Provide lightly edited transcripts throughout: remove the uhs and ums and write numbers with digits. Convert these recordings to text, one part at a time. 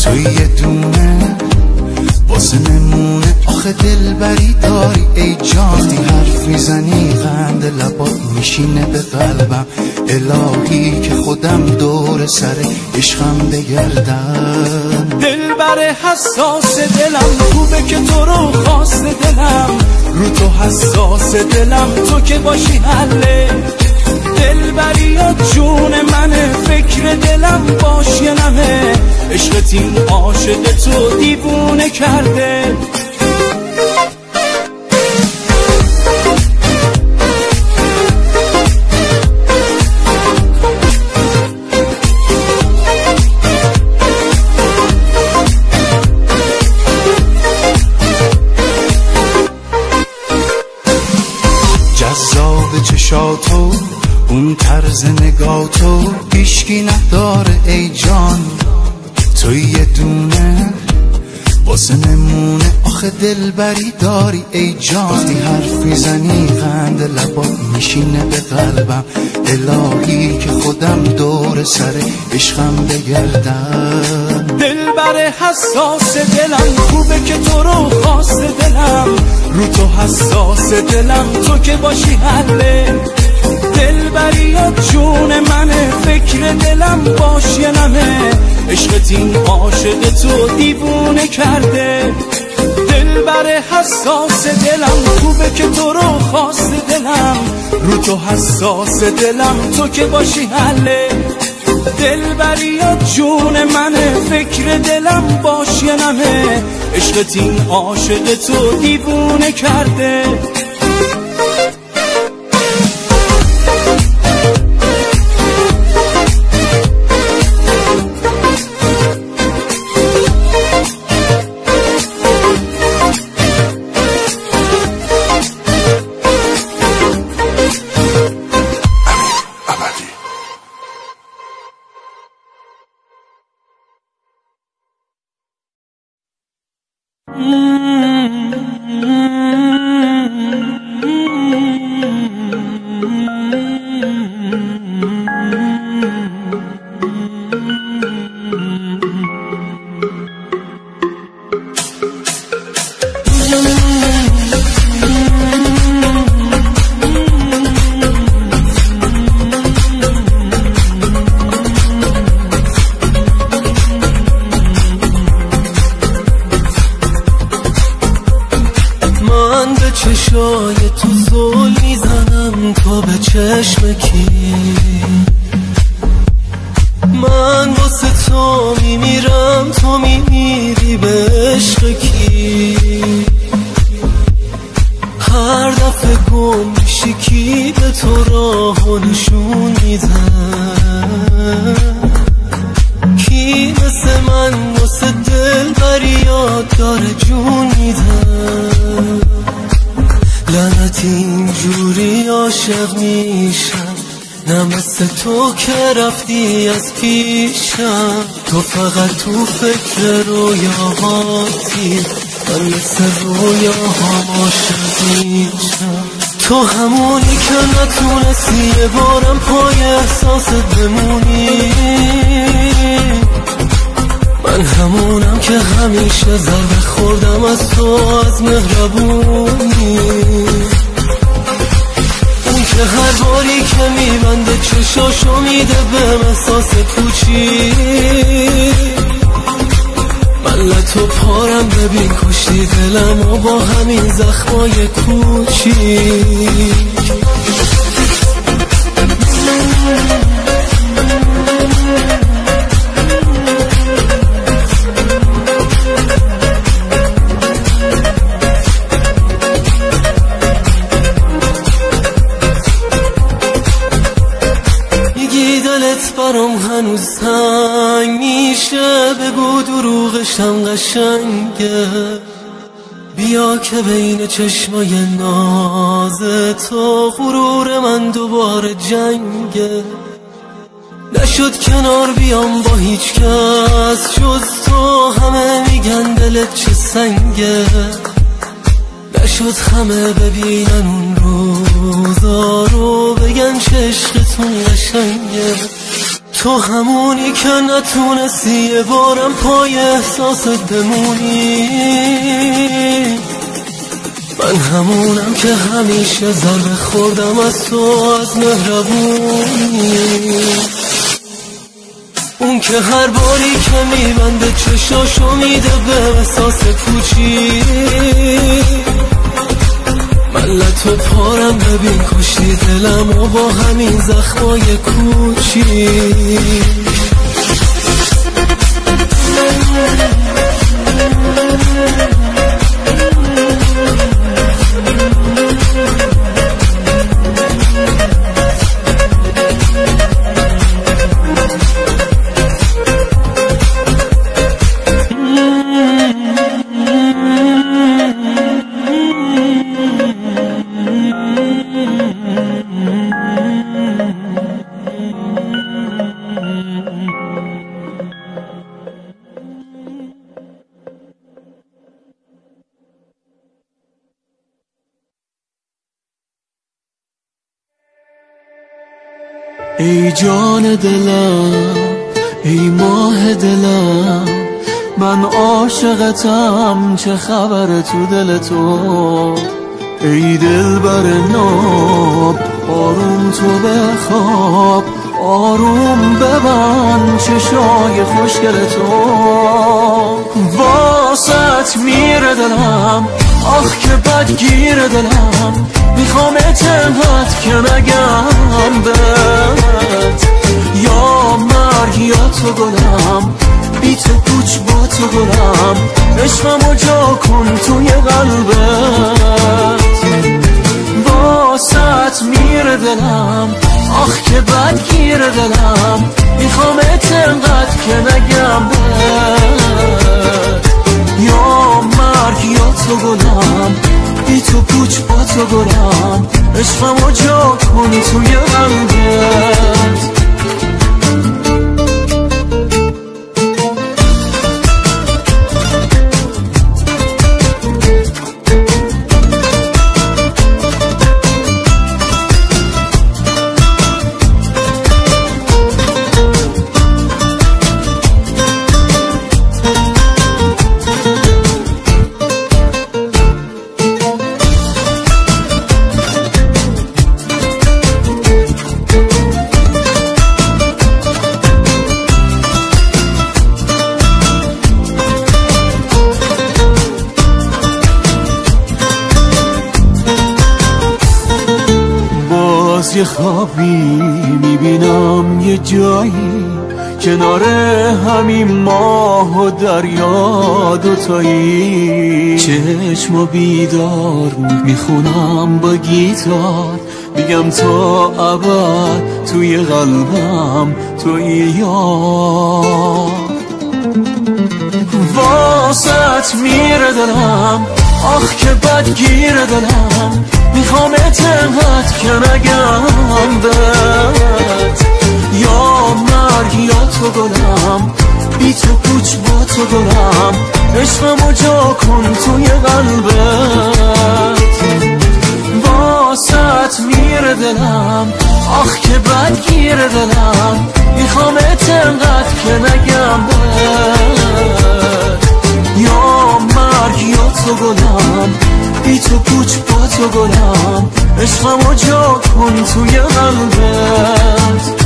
توی یه دونه واسه نمونه آخه دلبری داری ای جان. تی حرف میزنی قند لبات میشینه به قلبم، الهی که خودم دور سر عشقم بگردم. دلبر حساس دلم خوبه که تو رو خواست دلم، رو تو حساس دلم تو که باشی حله. دلبری یا جون منه، فکر دلم باش یا نمه، عشقت این عاشق تو دیوونه کرده. جذاب چشاتو اون طرز نگاتو هیشکی نداره ای جان. توی یه دونه واسه نمونه آخه دلبری داری ای جان. تی حرف میزنی قند لبات میشینه به قلبم، الهی که خودم دور سر عشقم بگردم. دلبر حساس دلم خوبه که تو رو خواست دلم، رو تو حساس دلم تو که باشی حله. دلبری یا جون منه، فکر دلم باش یا نمه، عشقت این عاشق تو دیوونه کرده. دلبر حساس دلم خوبه که تو رو خواست دلم، رو تو حساس دلم تو که باشی حله. دلبری یا جون منه، فکر دلم باش یا نمه، عشقت این عاشق تو دیوونه کرده. چشای تو زل میزنم تا به چشم کی، من واسه تو میمیرم تو میمیری به عشق کی. هر دفعه گم میشی کی به تو راه و نشون میده، کی مثل من واسه دلبری یاد داره جون میده. لعنت اینجوری عاشق میشم، نه مثل تو که رفتی از پیشم. تو فقط تو فکر رویاهاتی، من مثل رویاهام عاشق میشم. تو همونی که نتونستی یه بارم پای احساست بمونی، من همونم که همیشه ضربه خوردم از تو از مهربونی. اون که هر باری که میبنده چشاشو میده به احساس پوچی، من لطو پارم ببین کشتی دلم و با همین زخمای کوچیک. برام هنوز تنگ میشه، بگو دروغشم قشنگه، بیا که بین چشمای ناز تو غرور من دوباره جنگه. نشد کنار بیام با هیچ کس جز تو، همه میگن دلت چه سنگه. نشد همه ببینن اون روزا رو بگن چه عشقتون قشنگه. تو همونی که نتونستی یه بارم پای احساست بمونی، من همونم که همیشه ضربه خوردم از تو، از مهربونی. اون که هر باری که میبنده چشاشو میده به احساس پوچی، من لطو پارم ببین کشتی دلم و با همین زخمای کوچی. ای جان دلم، ای ماه دلم، من عاشقتم، چه خبر تو دل تو؟ ای دلبر ناب، آروم تو بخواب، آروم ببند چشای خوشگل تو. واسط میره دلم، آخ که بدگیر دلم، میخوام اتمت که نگم بهت، یا مرگ یا تو گلم، بی تو پوچ با تو گلم، عشقمو جا کن توی قلبت. واسط میره دلم، آخ که بدگیر دلم، میخوام اتمت که نگم بهت، یا مرگ یا تو گلم، بی تو پوچ با تو گلم، عشقمو جا کن توی قلبت. یه خوابی میبینم یه جایی، کنار همین ماه و دریا دوتایی، چشم بیدار میخونم با گیتار، میگم تا ابد توی قلبم توی یار. واسط میره دلم، آخ که بدگیر دلم، میخوام اتمت که نگم بهت، یا مرگ یا تو گلم، بی تو پوچ با تو گلم، عشقمو جا کن توی قلبت. واسط میره دلم، آخ که بدگیر دلم، میخوام اتمت که نگم بهت، یا مرگ یا تو گلم، بی تو پوچ با تو گلم، عشقمو جا کن توی قلبت.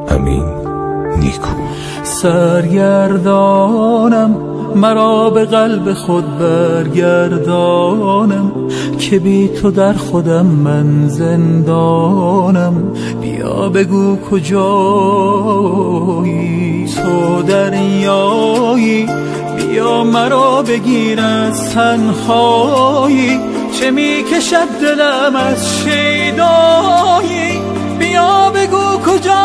امین نیکو. سرگردانم مرا به قلب خود برگردانم که بی تو در خودم من زندانم. بیا بگو کجایی تو دریایی، بیا مرا بگیر از تنهایی، چه می کشد دلم از شیدایی. بیا بگو کجایی،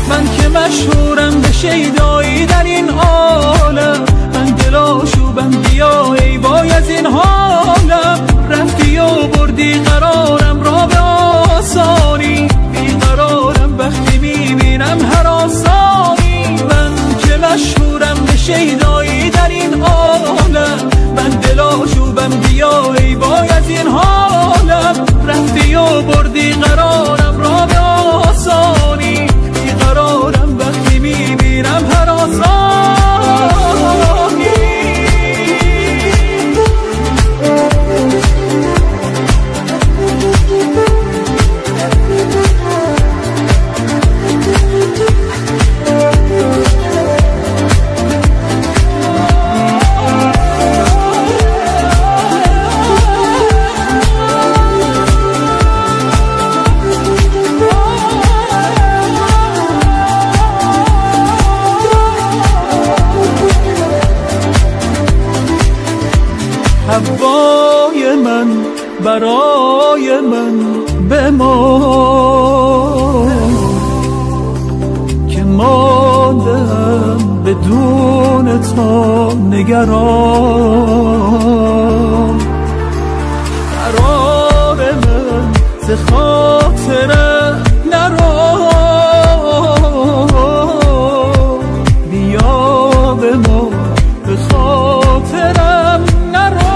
من که مشهورم به شیدایی در این عالم، من دلاشوبم بیا ای وای از این حالم. رفتی و بردی قرارم را به آسانی، بیقرارم وقتی میبینم هر آسانی. من که مشهورم به شیدایی در این عالم، من دلاشوبم بیا ای وای از این حالم. رفتی و بردی قرارم را به آسانی، بیقرارم وقتی میبینم هر آسانی. هوای من برای من بمان که ماندم بدون تو نگران. قرار من ز خاطرت نرو، بیا به ما به خاطرم نرو.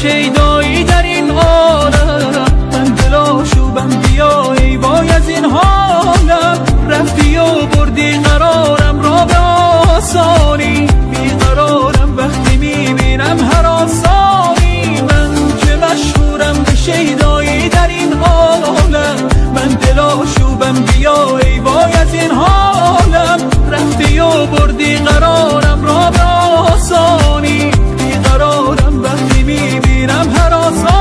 شیدایی در این عالم، من دلاشوبم بیا ای وای از این حالم. رفتی و بردی قرارم را به آسانی، بیقرارم وقتی میبینم هر آسانی. من که مشهورم به شیدایی در این عالم، من دلاشوبم بیا ای وای از این حالم. رفتی و بردی قرارم را به آسانی، بیقرارم وقتی میبینم هر آسانی.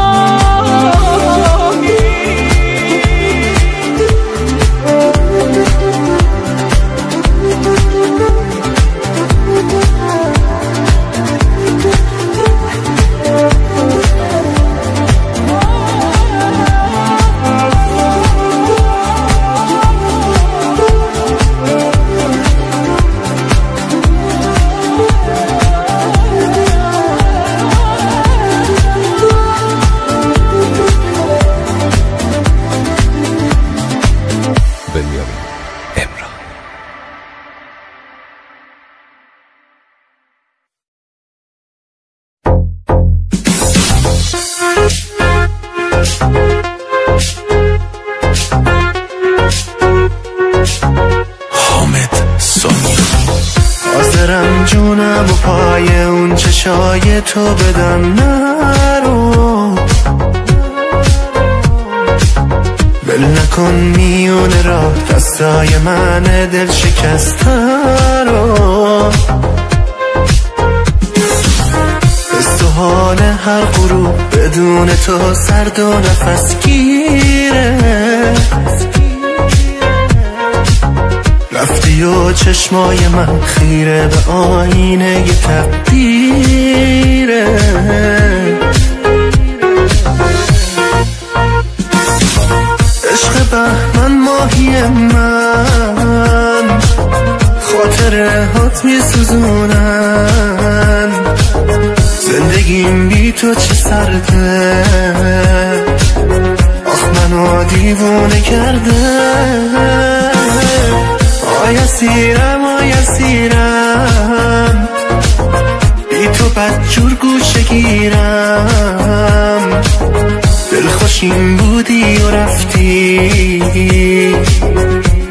حاضرم جونم و پای اون چشای تو بدم، نرو بل نکن میونه را دستای من دل شکسته رو. حس و حال هر غروب بدون تو سرد و نفس گیره. رفتی و چشمای من خیره به آینه ی تقدیره. عشق بهمن ماهی من، خاطره هات می سوزونن. زندگیم بی تو چه سرده، آخ منو دیوونه کرده. آیسیرم بی تو بدجور گوشه گیرم. دلخوشیم بودی و رفتی،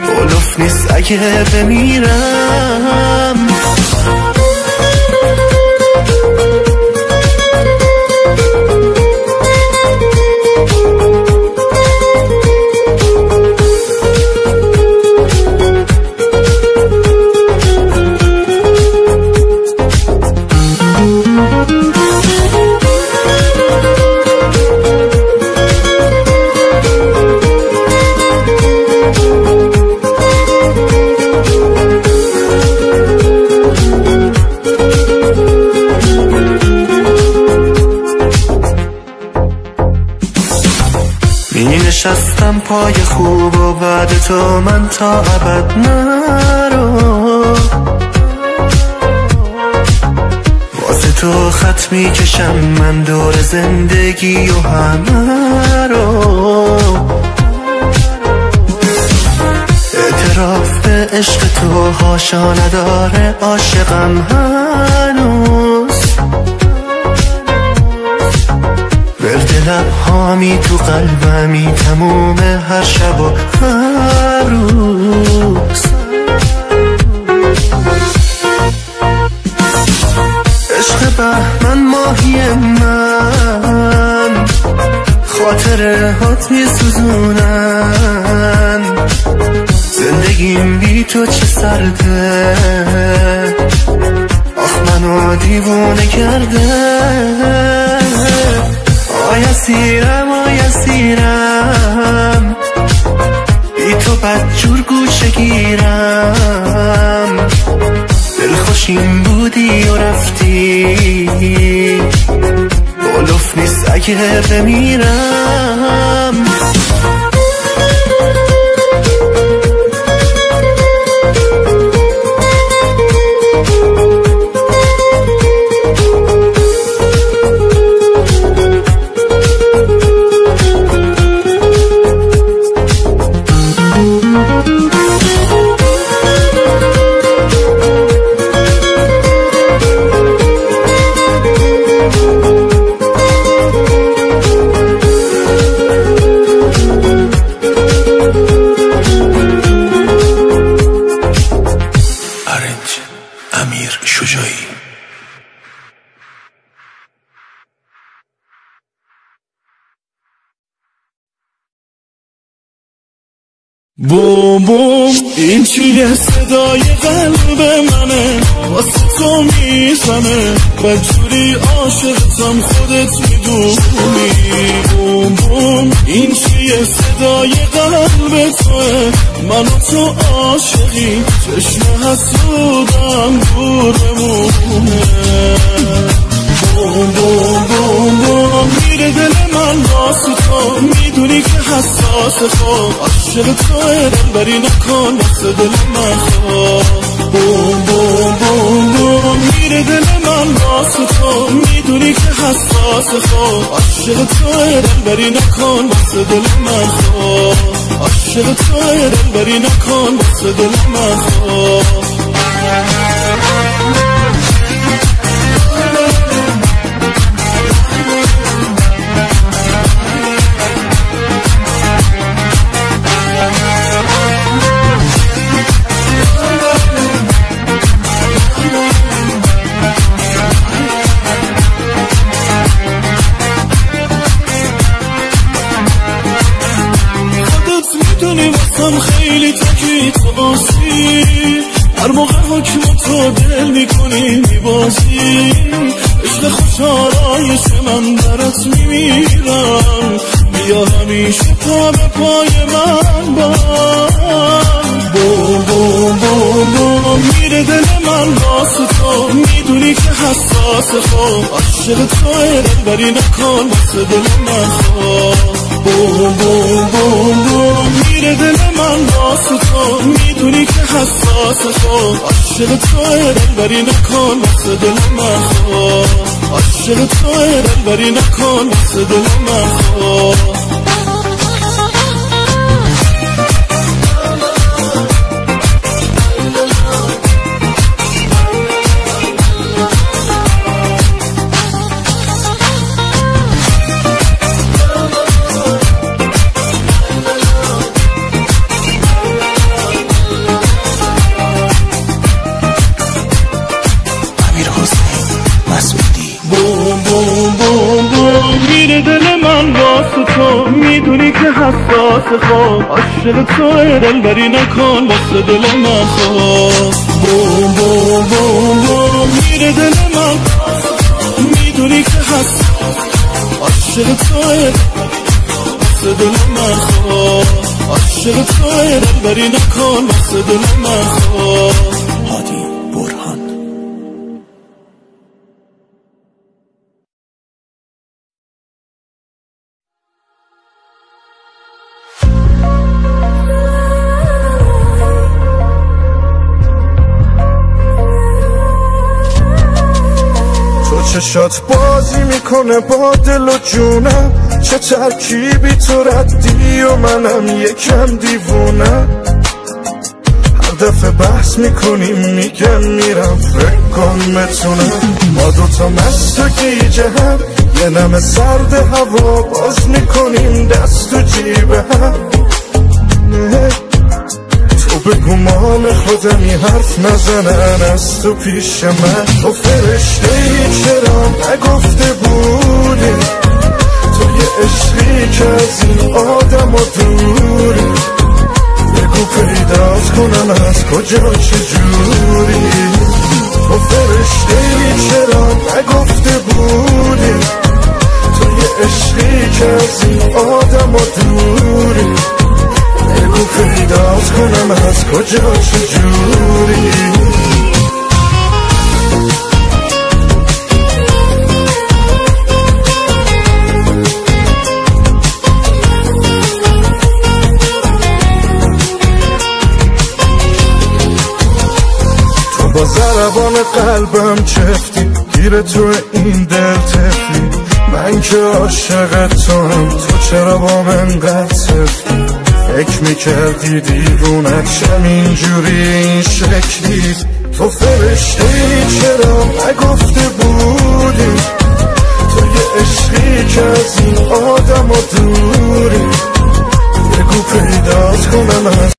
بلوف نیست اگه بمیرم. پای خوب و بعد تو من تا ابد نرو. واسه تو خط میکشم من دور زندگی و همه رو. اعتراف به عشق تو هاشا نداره عاشقم هنوز. ورد لبهامی تو قلبمی تموم هر شب و هر روز. عشق بهمن ماهی من خاطره هات میسوزونن. زندگیم بی تو چه سرده آخ منو دیوونه کرده. آی اسیرم بی تو بدجور گوشه گیرم. دلخوشیم بودی و رفتی بلوف نیست اگه بمیرم. بوم بوم این چیه صدای قلب منه واسه تو میزنه بدجوری عاشقتم خودت میدونی. بوم بوم این چیه صدای قلب توه من و تو عاشقی چشم حسودم دور بمونه. بوم بوم بوم بوم میره دل من واسه تو میدونی که حساس خواب عاشق توه دلبری نکن واسه دل من خواب. بوم بوم بوم بوم میره دل من واسه تو میدونی که حساس خواب عاشق توه دلبری نکن واسه دل من خواب. عاشق توه دلبری نکن واسه دل من خواب. خیلی تکی تو باسی هر موقع حکم تو دل میکنی میبازی. عشق خوشارایش من برات میمیرم بیا همیشه پا به پای من باز. بوم بوم بوم بوم میره دل من واسه تو میدونی که حساس خواب عاشق توه دلبری نکن واسه دل من خواب. بوم بوم بوم بوم میره دل من واسه تو میدونی که حساس خواب عاشق توه دلبری نکن واسه دل من خواب. عاشق توه دلبری نکن واسه دل من خواب. میدونی که حساس خواب عاشق توه دلبری نکن واسه دل من خواب. بوم بوم بوم بوم میره دل من میدونی که حساس عاشق توه واسه دل من خواب. عاشق توه دلبری نکن واسه دل من خواب. هادی برهان. چشات بازی میکنه با دل و جونم، چه ترکیبی تو ردی و منم یکم دیوونم. هر دفعه بحث میکنیم میگم میرم فکر کن میتونم. ما دوتا مست و گیجه هم یه نم سرد هوا باز میکنیم دست و جیب هم. تو بگو مال خودمی حرف نزنن از تو پیش من. تو فرشته ای چرا نگفته بودی تو یه عشقی که از این آدم و دوری. بگو پیدات کنم از کجا چجوری. تو فرشته ای چرا نگفته بودی تو یه عشقی که از این آدم و دوری. بگو پیدات کنم از کجا چجوری. تو با ضربان قلبم چفتی گیر تو این دل تفلی. من که عاشق تو هم تو چرا با من قد سفتی. فکر میکردی دیوونت شم اینجوری این شکلی. تو فرشته ای چرا نگفته بودی تو یه عشقی که از این آدم و دوری. بگو پیدات کنم از